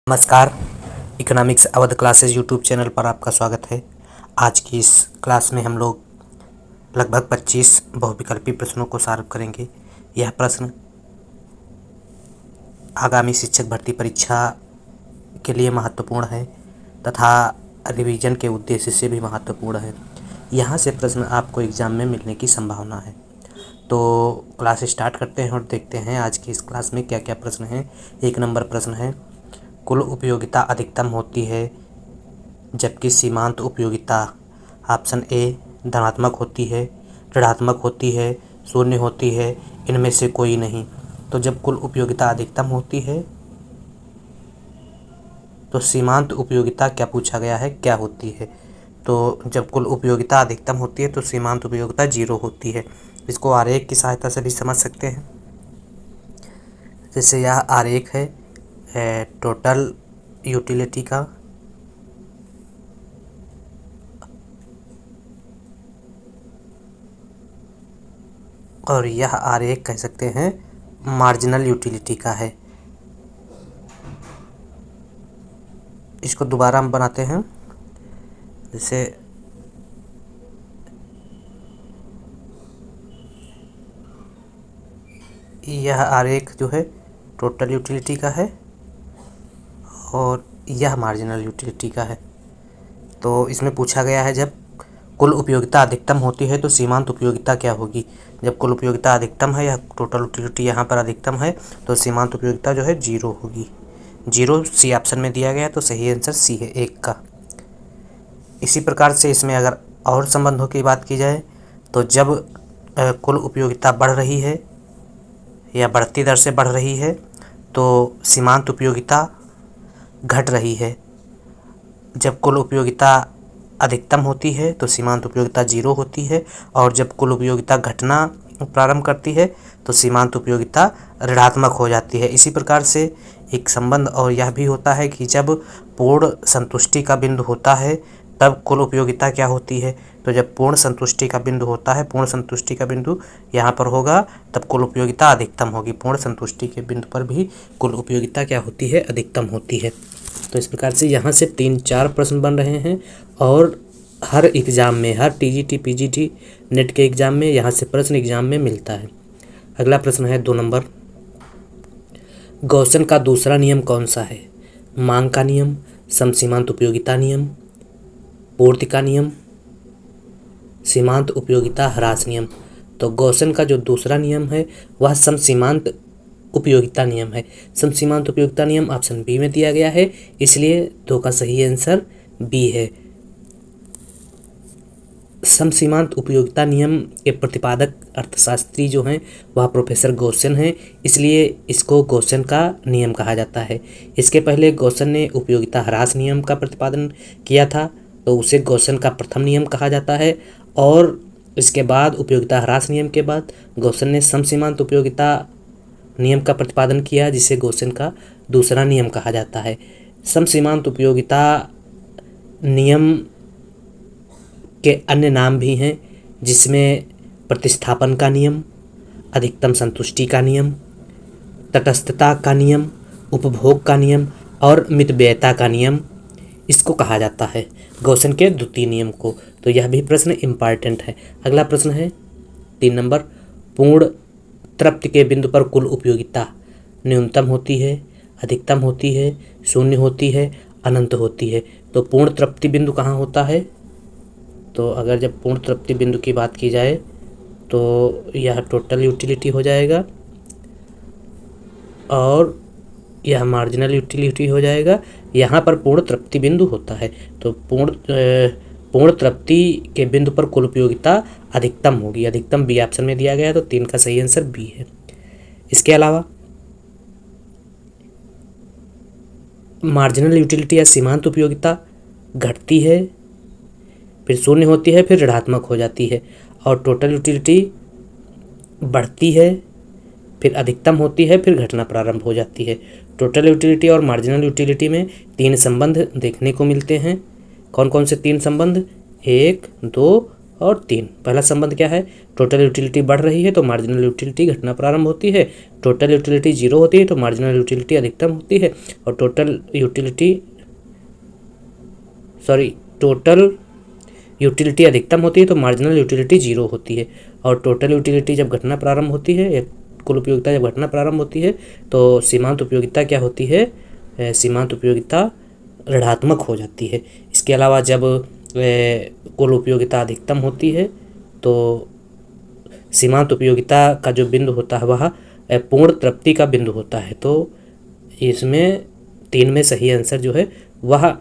नमस्कार। Economics Awadh classes YouTube channel पर आपका स्वागत है। आज की इस क्लास में हम लोग लगभग 25 बहुविकल्पी प्रश्नों को सॉल्व करेंगे। यह प्रश्न आगामी शिक्षक भर्ती परीक्षा के लिए महत्वपूर्ण है तथा रिवीजन के उद्देश्य से भी महत्वपूर्ण है। यहाँ से प्रश्न आपको एग्ज़ाम में मिलने की संभावना है। तो क्लास स्टार्ट करते हैं और देखते हैं आज की इस क्लास में क्या क्या प्रश्न हैं। 1 नंबर प्रश्न है, कुल उपयोगिता अधिकतम होती है जबकि सीमांत उपयोगिता ऑप्शन ए धनात्मक होती है, ऋणात्मक होती है, शून्य होती है, इनमें से कोई नहीं। तो जब कुल उपयोगिता अधिकतम होती है तो सीमांत उपयोगिता क्या पूछा गया है, क्या होती है। तो जब कुल उपयोगिता अधिकतम होती है तो सीमांत उपयोगिता 0 होती है। इसको आरेख की सहायता से भी समझ सकते हैं। जैसे यह आरेख है टोटल यूटिलिटी का, और यह आरेख कह सकते हैं मार्जिनल यूटिलिटी का है। इसको दोबारा हम बनाते हैं। जैसे यह आरेख जो है टोटल यूटिलिटी का है और यह मार्जिनल यूटिलिटी का है। तो इसमें पूछा गया है जब कुल उपयोगिता अधिकतम होती है तो सीमांत उपयोगिता क्या होगी। जब कुल उपयोगिता अधिकतम है या टोटल यूटिलिटी यहाँ पर अधिकतम है तो सीमांत उपयोगिता जो है 0 होगी। 0 सी ऑप्शन में दिया गया तो सही आंसर सी है 1 का। इसी प्रकार से इसमें अगर और संबंधों की बात की जाए तो जब कुल उपयोगिता बढ़ रही है या बढ़ती दर से बढ़ रही है तो सीमांत उपयोगिता घट रही है। जब कुल उपयोगिता अधिकतम होती है तो सीमांत उपयोगिता 0 होती है और जब कुल उपयोगिता घटना प्रारंभ करती है तो सीमांत उपयोगिता ऋणात्मक हो जाती है। इसी प्रकार से एक संबंध और यह भी होता है कि जब पूर्ण संतुष्टि का बिंदु होता है तब कुल उपयोगिता क्या होती है। तो जब पूर्ण संतुष्टि का बिंदु होता है, पूर्ण संतुष्टि का बिंदु यहाँ पर होगा, तब कुल उपयोगिता अधिकतम होगी। पूर्ण संतुष्टि के बिंदु पर भी कुल उपयोगिता क्या होती है, अधिकतम होती है। तो इस प्रकार से यहाँ से 3-4 प्रश्न बन रहे हैं और हर एग्ज़ाम में, हर टीजीटी पीजीटी नेट के एग्ज़ाम में यहाँ से प्रश्न एग्ज़ाम में मिलता है। अगला प्रश्न है 2 नंबर, गॉसन का दूसरा नियम कौन सा है। मांग का नियम, समसीमांत उपयोगिता नियम, पूर्ति का नियम, सीमांत उपयोगिता ह्रास नियम। तो गॉसन का जो दूसरा नियम है वह समसीमांत उपयोगिता नियम है। समसीमांत उपयोगिता नियम ऑप्शन बी में दिया गया है, इसलिए 2 का सही आंसर बी है। समसीमांत उपयोगिता नियम के प्रतिपादक अर्थशास्त्री जो हैं वह प्रोफेसर गॉसन हैं, इसलिए इसको गॉसन का नियम कहा जाता है। इसके पहले गॉसन ने उपयोगिता ह्रास नियम का प्रतिपादन किया था तो उसे गॉसन का प्रथम नियम कहा जाता है, और इसके बाद उपयोगिता ह्रास नियम के बाद गॉसन ने समसीमांत उपयोगिता नियम का प्रतिपादन किया जिसे गॉसन का दूसरा नियम कहा जाता है। समसीमांत उपयोगिता नियम के अन्य नाम भी हैं जिसमें प्रतिस्थापन का नियम, अधिकतम संतुष्टि का नियम, तटस्थता का नियम, उपभोग का नियम और मितव्ययता का नियम इसको कहा जाता है, गॉसन के द्वितीय नियम को। तो यह भी प्रश्न इम्पॉर्टेंट है। अगला प्रश्न है 3 नंबर, पूर्ण तृप्ति के बिंदु पर कुल उपयोगिता न्यूनतम होती है, अधिकतम होती है, शून्य होती है, अनंत होती है। तो पूर्ण तृप्ति बिंदु कहाँ होता है। तो अगर जब पूर्ण तृप्ति बिंदु की बात की जाए तो यह टोटल यूटिलिटी हो जाएगा और यह मार्जिनल यूटिलिटी हो जाएगा। यहाँ पर पूर्ण तृप्ति बिंदु होता है तो पूर्ण तृप्ति के बिंदु पर कुल उपयोगिता अधिकतम होगी। अधिकतम बी ऑप्शन में दिया गया है तो 3 का सही आंसर बी है। इसके अलावा मार्जिनल यूटिलिटी या सीमांत उपयोगिता घटती है, फिर शून्य होती है, फिर ऋणात्मक हो जाती है, और टोटल यूटिलिटी बढ़ती है, फिर अधिकतम होती है, फिर घटना प्रारंभ हो जाती है। टोटल यूटिलिटी और मार्जिनल यूटिलिटी में 3 संबंध देखने को मिलते हैं। कौन कौन से 3 संबंध, 1, 2 और 3। पहला संबंध क्या है, टोटल यूटिलिटी बढ़ रही है तो मार्जिनल यूटिलिटी घटना प्रारंभ होती है, टोटल यूटिलिटी 0 होती है तो मार्जिनल यूटिलिटी अधिकतम होती है, और टोटल यूटिलिटी अधिकतम होती है तो मार्जिनल यूटिलिटी 0 होती है, और टोटल यूटिलिटी जब घटना प्रारंभ होती है या कुल उपयोगिता जब घटना प्रारंभ होती है तो सीमांत उपयोगिता क्या होती है, सीमांत उपयोगिता ऋणात्मक हो जाती है। इसके अलावा जब कुल उपयोगिता अधिकतम होती है तो सीमांत उपयोगिता का जो बिंदु होता है वह पूर्ण तृप्ति का बिंदु होता है। तो इसमें 3 में सही आंसर जो है वह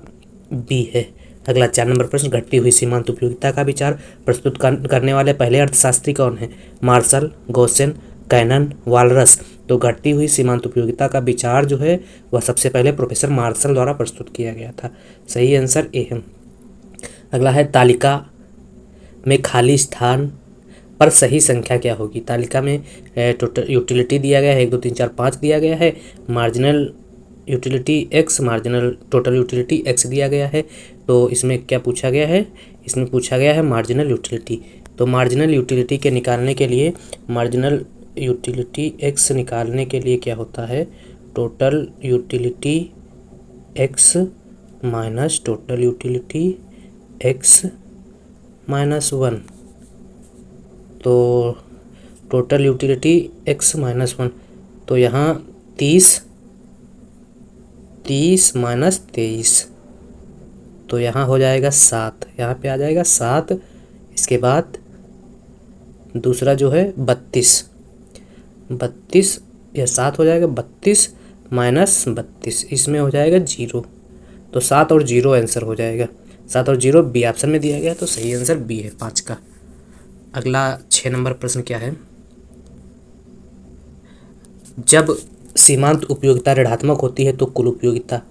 बी है। अगला 4 नंबर प्रश्न, घटती हुई सीमांत उपयोगिता का विचार प्रस्तुत करने वाले पहले अर्थशास्त्री कौन है, मार्शल, गॉसेन, कैनन, वालरस। तो घटती हुई सीमांत उपयोगिता का विचार जो है वह सबसे पहले प्रोफेसर मार्शल द्वारा प्रस्तुत किया गया था। सही आंसर ए है। अगला है, तालिका में खाली स्थान पर सही संख्या क्या होगी। तालिका में टोटल यूटिलिटी दिया गया है 1 2 3 4 5 दिया गया है, marginal utility x, marginal total utility x दिया गया है। तो इसमें क्या पूछा गया है, इसमें पूछा गया है मार्जिनल यूटिलिटी। तो मार्जिनल यूटिलिटी के निकालने के लिए, मार्जिनल यूटिलिटी x निकालने के लिए क्या होता है, total utility x minus total utility x minus 1। तो टोटल यूटिलिटी x माइनस 1, तो यहाँ 30 माइनस 23, तो यहाँ हो जाएगा 7, यहाँ पे आ जाएगा 7। इसके बाद दूसरा जो है 32 या 7 हो जाएगा 32 माइनस 32, इसमें हो जाएगा 0। तो 7 और 0 आंसर हो जाएगा, 7 और 0 बी ऑप्शन में दिया गया, तो सही आंसर बी है 5 का। अगला 6 नंबर प्रश्न क्या है, जब सीमांत उपयोगिता ऋणात्मक होती है तो कुल उपयोगिता,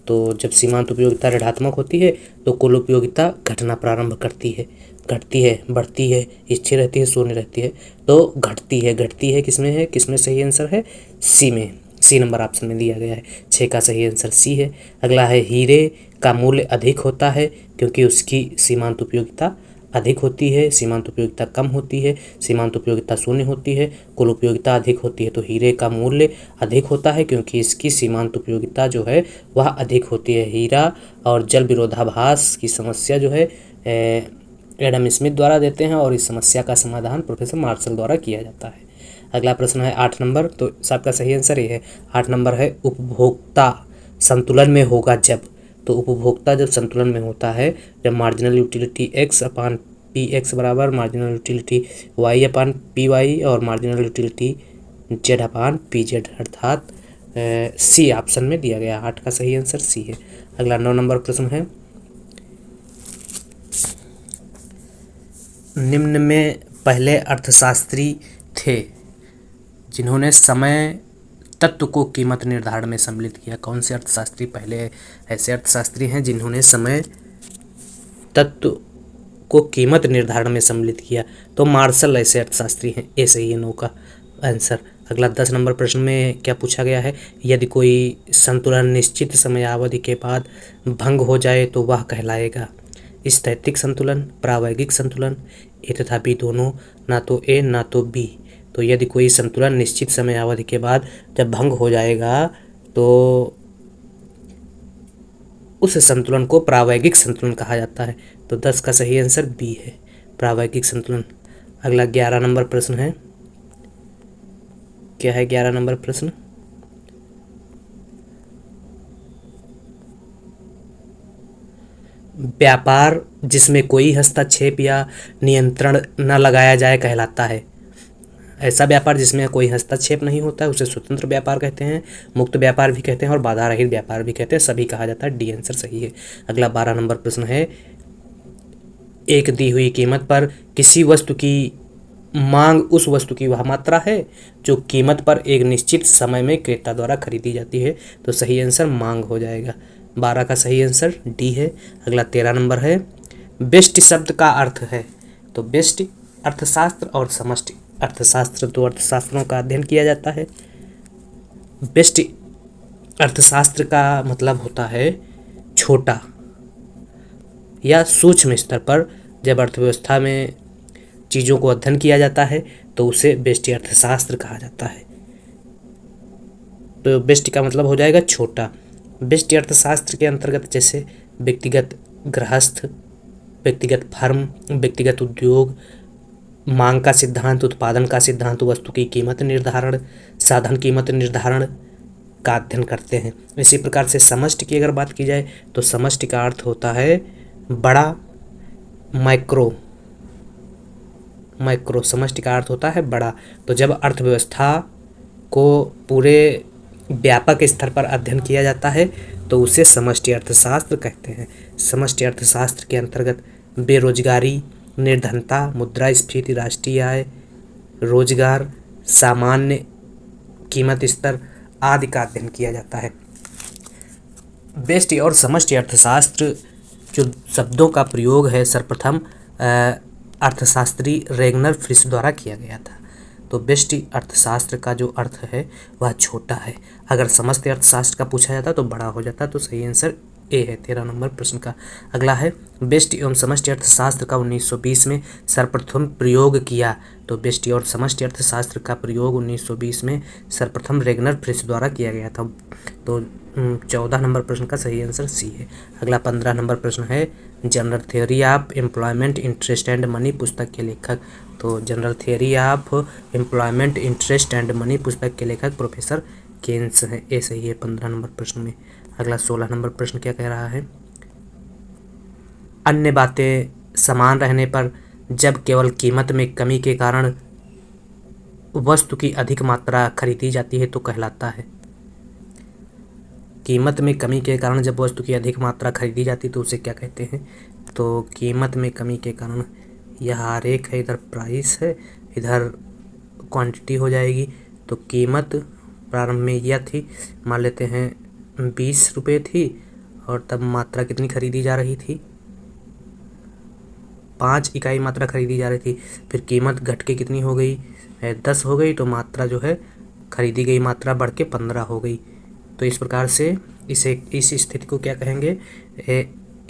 तो जब सीमांत उपयोगिता ऋणात्मक होती है तो कुल उपयोगिता घटना प्रारंभ करती है, घटती है, बढ़ती है, स्थिर रहती है, शून्य रहती है। तो घटती है किसमें सही आंसर है, सी में, सी नंबर ऑप्शन में दिया गया है। 6 का सही आंसर सी है। अगला है, हीरे का मूल्य अधिक होता है क्योंकि उसकी सीमांत उपयोगिता अधिक होती है, सीमांत उपयोगिता कम होती है, सीमांत उपयोगिता शून्य होती है, कुल उपयोगिता अधिक होती है। तो हीरे का मूल्य अधिक होता है क्योंकि इसकी सीमांत उपयोगिता जो है वह अधिक होती है। हीरा और जल विरोधाभास की समस्या जो है एडम स्मिथ द्वारा देते हैं और इस समस्या का समाधान प्रोफेसर मार्शल द्वारा किया जाता है। अगला प्रश्न है 8 नंबर, तो सबका सही आंसर ये है। 8 नंबर है, उपभोक्ता संतुलन में होगा जब। तो उपभोक्ता जब संतुलन में होता है जब मार्जिनल यूटिलिटी x अपान पी एक्स बराबर मार्जिनल यूटिलिटी y अपान पी वाई और मार्जिनल यूटिलिटी z अपान पी जेड, अर्थात सी ऑप्शन में दिया गया। 8 का सही आंसर सी है। अगला 9 नंबर प्रश्न है, निम्न में पहले अर्थशास्त्री थे जिन्होंने समय तत्व को कीमत निर्धारण में सम्मिलित किया। कौन से अर्थशास्त्री पहले ऐसे अर्थशास्त्री हैं जिन्होंने समय तत्व को कीमत निर्धारण में सम्मिलित किया? तो मार्शल ऐसे अर्थशास्त्री हैं। ए सही है 9 का आंसर। अगला 10 नंबर प्रश्न में क्या पूछा गया है, यदि कोई संतुलन निश्चित समयावधि के बाद भंग हो जाए तो वह कहलाएगा स्थैतिक संतुलन, प्रावैगिक संतुलन, ए तथा बी दोनों, ना तो ए ना तो बी। तो यदि कोई संतुलन निश्चित समय अवधि के बाद जब भंग हो जाएगा तो उस संतुलन को प्रावैगिक संतुलन कहा जाता है। तो 10 का सही आंसर बी है, प्रावैगिक संतुलन। अगला 11 नंबर प्रश्न है, क्या है 11 नंबर प्रश्न, व्यापार जिसमें कोई हस्तक्षेप या नियंत्रण न लगाया जाए कहलाता है। ऐसा व्यापार जिसमें कोई हस्तक्षेप नहीं होता है उसे स्वतंत्र व्यापार कहते हैं, मुक्त व्यापार भी कहते हैं और बाधा रहित व्यापार भी कहते हैं, सभी कहा जाता है। डी आंसर सही है। अगला 12 नंबर प्रश्न है, एक दी हुई कीमत पर किसी वस्तु की मांग उस वस्तु की वह मात्रा है जो कीमत पर एक निश्चित समय में क्रेता द्वारा खरीदी जाती है। तो सही आंसर मांग हो जाएगा। 12 का सही आंसर डी है। अगला 13 नंबर है, व्यष्टि शब्द का अर्थ है। तो व्यष्टि अर्थशास्त्र और समष्टि अर्थशास्त्र, दो अर्थशास्त्रों का अध्ययन किया जाता है। व्यष्टि अर्थशास्त्र का मतलब होता है छोटा या सूक्ष्म स्तर पर जब अर्थव्यवस्था में चीज़ों को अध्ययन किया जाता है तो उसे व्यष्टि अर्थशास्त्र कहा जाता है। तो व्यष्टि का मतलब हो जाएगा छोटा। व्यष्टि अर्थशास्त्र के अंतर्गत जैसे व्यक्तिगत गृहस्थ, व्यक्तिगत फर्म, व्यक्तिगत उद्योग, मांग का सिद्धांत, उत्पादन का सिद्धांत, वस्तु की कीमत निर्धारण, साधन कीमत निर्धारण का अध्ययन करते हैं। इसी प्रकार से समष्टि की अगर बात की जाए तो समष्टि का अर्थ होता है बड़ा, माइक्रो। समष्टि का अर्थ होता है बड़ा। तो जब अर्थव्यवस्था को पूरे व्यापक स्तर पर अध्ययन किया जाता है तो उसे समष्टि अर्थशास्त्र कहते हैं। समष्टि अर्थशास्त्र के अंतर्गत बेरोजगारी, निर्धनता, मुद्रास्फीति, राष्ट्रीय आय, रोजगार, सामान्य कीमत स्तर आदि का अध्ययन किया जाता है। व्यष्टि और समष्टि अर्थशास्त्र जो शब्दों का प्रयोग है सर्वप्रथम अर्थशास्त्री रेगनर फ्रिश द्वारा किया गया था। तो व्यष्टि अर्थशास्त्र का जो अर्थ है वह छोटा है। अगर समष्टि अर्थशास्त्र का पूछा जाता तो बड़ा हो जाता। तो सही आंसर ए है 13 नंबर प्रश्न का। अगला है व्यष्टि एवं समष्टि अर्थशास्त्र का 1920 में सर्वप्रथम प्रयोग किया। तो व्यष्टि और समष्टि अर्थशास्त्र का प्रयोग 1920 में सर्वप्रथम रेगनर फ्रिश द्वारा किया गया था। तो 14 नंबर प्रश्न का सही आंसर सी है। अगला 15 नंबर प्रश्न है general theory of employment, interest and money पुस्तक के लेखक। तो general theory of employment, interest and money पुस्तक के लेखक प्रोफेसर केन्स है। ए सही है 15 नंबर प्रश्न में। अगला 16 नंबर प्रश्न क्या कह रहा है, अन्य बातें समान रहने पर जब केवल कीमत में कमी के कारण वस्तु की अधिक मात्रा खरीदी जाती है तो कहलाता है। कीमत में कमी के कारण जब वस्तु की अधिक मात्रा खरीदी जाती है तो उसे क्या कहते हैं। तो कीमत में कमी के कारण, यह आरेख है, इधर प्राइस है, इधर क्वांटिटी हो जाएगी। तो कीमत प्रारंभ में यह थी, मान लेते हैं 20 रुपये थी और तब मात्रा कितनी खरीदी जा रही थी, 5 इकाई मात्रा खरीदी जा रही थी। फिर कीमत घट के कितनी हो गई, 10 हो गई। तो मात्रा जो है खरीदी गई मात्रा बढ़ के 15 हो गई। तो इस प्रकार से इस स्थिति को क्या कहेंगे,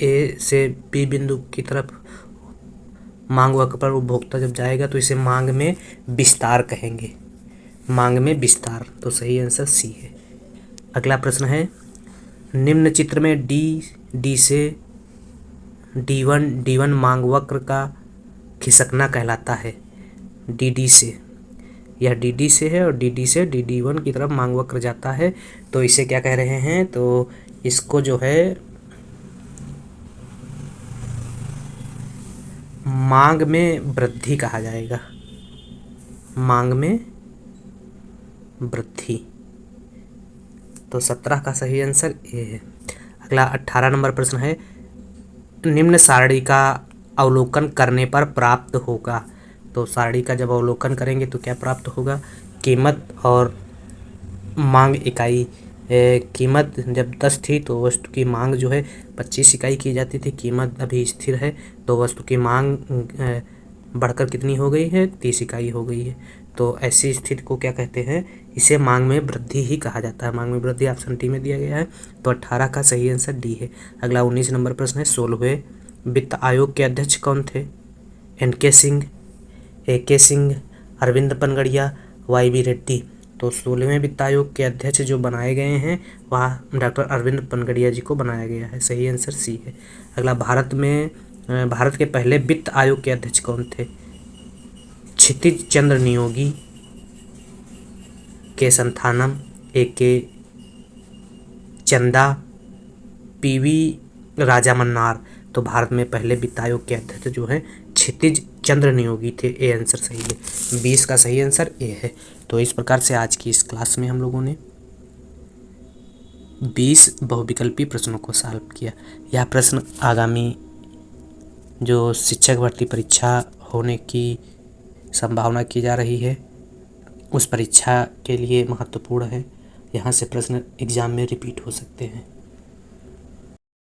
ए से बी बिंदु की तरफ मांग वक्र पर उपभोक्ता जब जाएगा तो इसे मांग में विस्तार कहेंगे, मांग में विस्तार। तो सही आंसर सी है। अगला प्रश्न है निम्न चित्र में डी से D1 मांग वक्र का खिसकना कहलाता है। डी से, यह डी से है और डी से D1 की तरफ मांग वक्र जाता है। तो इसे क्या कह रहे हैं, तो इसको जो है मांग में वृद्धि कहा जाएगा, मांग में वृद्धि। तो 17 का सही आंसर ए है। अगला 18 नंबर प्रश्न है निम्न सारणी का अवलोकन करने पर प्राप्त होगा। तो सारणी का जब अवलोकन करेंगे तो क्या प्राप्त होगा, कीमत और मांग इकाई। कीमत जब 10 थी तो वस्तु की मांग जो है 25 इकाई की जाती थी, कीमत अभी स्थिर है तो वस्तु की मांग बढ़कर कितनी हो गई है, 30 इकाई हो गई है। तो ऐसी स्थिति को क्या कहते हैं, इसे मांग में वृद्धि ही कहा जाता है। मांग में वृद्धि ऑप्शन डी में दिया गया है। तो 18 का सही आंसर डी है। अगला 19 नंबर प्रश्न है 16वें वित्त आयोग के अध्यक्ष कौन थे, एन.के. सिंह, ए.के. सिंह, अरविंद पनगड़िया, वाई.बी. रेड्डी। तो 16वें वित्त आयोग के अध्यक्ष जो बनाए गए हैं वह डॉक्टर अरविंद पनगड़िया जी को बनाया गया है। सही आंसर सी है। अगला भारत के पहले वित्त आयोग के अध्यक्ष कौन थे, क्षितिज चंद्र नियोगी, के संथानम, ए.के. चंदा, पी.वी. राजा मन्नार। तो भारत में पहले वित्त आयोग के अध्यक्ष जो हैं क्षितिज चंद्र नियोगी थे। ए आंसर सही है। 20 का सही आंसर ए है। तो इस प्रकार से आज की इस क्लास में हम लोगों ने 20 बहुविकल्पी प्रश्नों को सॉल्व किया। यह प्रश्न आगामी जो शिक्षक भर्ती परीक्षा होने की संभावना की जा रही है उस परीक्षा के लिए महत्वपूर्ण है। यहाँ से प्रश्न एग्जाम में रिपीट हो सकते हैं।